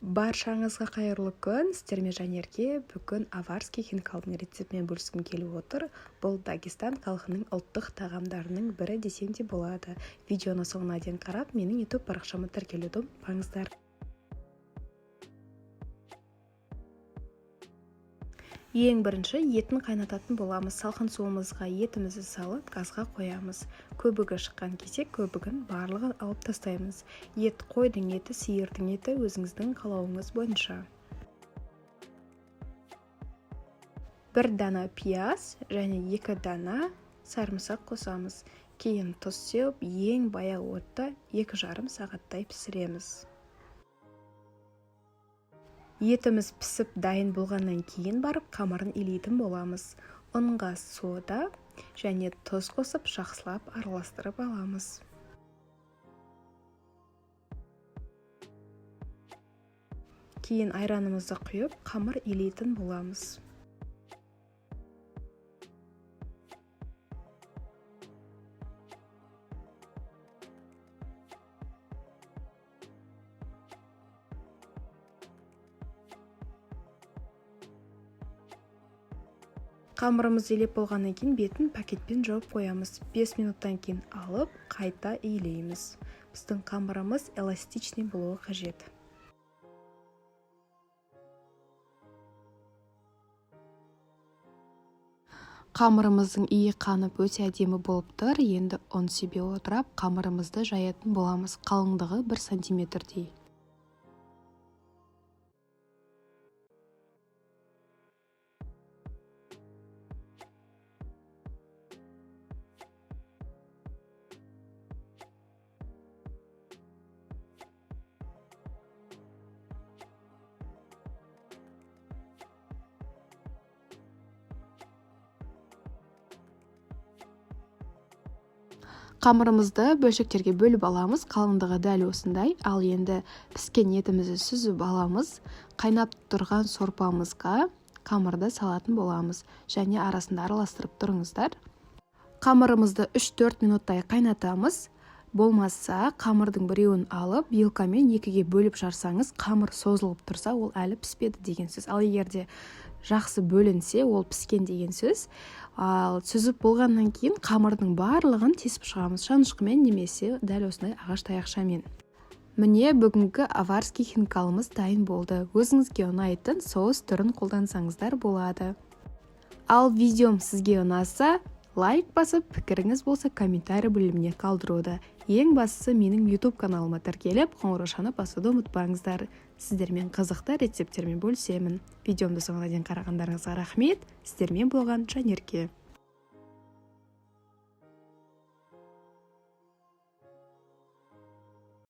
Баршаңызға қайырлы күн. Сіздермен Жанерке бүгін аварский хинкалдың рецептімен бөліскім келіп отыр. Бұл Дагестан халқының ұлттық тағамдарының бірі десем де болады. Видеоны соңына дейін қарап, менің YouTube парақшама тіркелуді ұмытпаңыздар. Ең бірінші етін қайнататын боламыз. Салқын суымызға етімізді салып, газға қоямыз. Көбігі шыққан кезде көбігін барлығын алып тастаймыз. Ет қойдың еті, сиырдың еті өзіңіздің қалауыңыз бойынша. Бір дана пияз және 2 дана сарымсақ қосамыз. Кейін тұз сеуіп, ең баяу отта 2,5 сағаттай пісіреміз. Етіміз пісіп дайын болғаннан кейін барып қамырын илейтін боламыз. Ұнға сода және тұз қосып жақсылап араластырып аламыз. Кейін айранымызды құйып қамыр илейтін боламыз. Қамырымыз илеп болғаннан кейін бетін пакетпен жауып қоямыз. 5 минуттан кейін алып, қайта илейміз. Біздің қамырымыз эластичный болуы қажет. Қамырымыздың иі қанып өте әдемі болып тұр. Енді ұн себе отырып, қамырымызды жаятын боламыз. Қалыңдығы 1 сантиметрдей. Қамырымызды бөлшектерге бөліп аламыз. Қалыңдығы дәл осындай. Ал енді піскен етімізді сүзіп аламыз. Қайнап тұрған сорпамызға қамырды салатын боламыз. Және арасында араластырып тұрыңыздар. Қамырымызды 3-4 минуттай қайнатамыз. Болмаса, қамырдың біреуін алып, вилкамен 2-ге бөліп жарсаңыз, қамыр созылып тұрса, ол әлі піспеді деген сөз. Ал егерде жақсы бөлінсе, ол піскен деген сөз. Ал сүзіп болғаннан кейін қамырдың барлығын тесіп шығамыз. Шанышқымен немесе дәл осындай ағаш таяқшамен. Міне бүгінгі аварский хинкалымыз дайын болды. Өзіңізге ұнайтын соус түрін қолдансаңыздар болады. Ал видеом сізге ұнаса, лайк басып, пікіріңіз болса комментарий бөліміне қалдыруды. Ең бастысы менің YouTube каналыма тіркеліп, қоңыраушаны басуды ұмытпаңыздар. Сіздермен қызықты рецептермен бөлісемін. Видеомды соңына дейін қарағандарыңызға рахмет. Сіздермен болған Жанерке.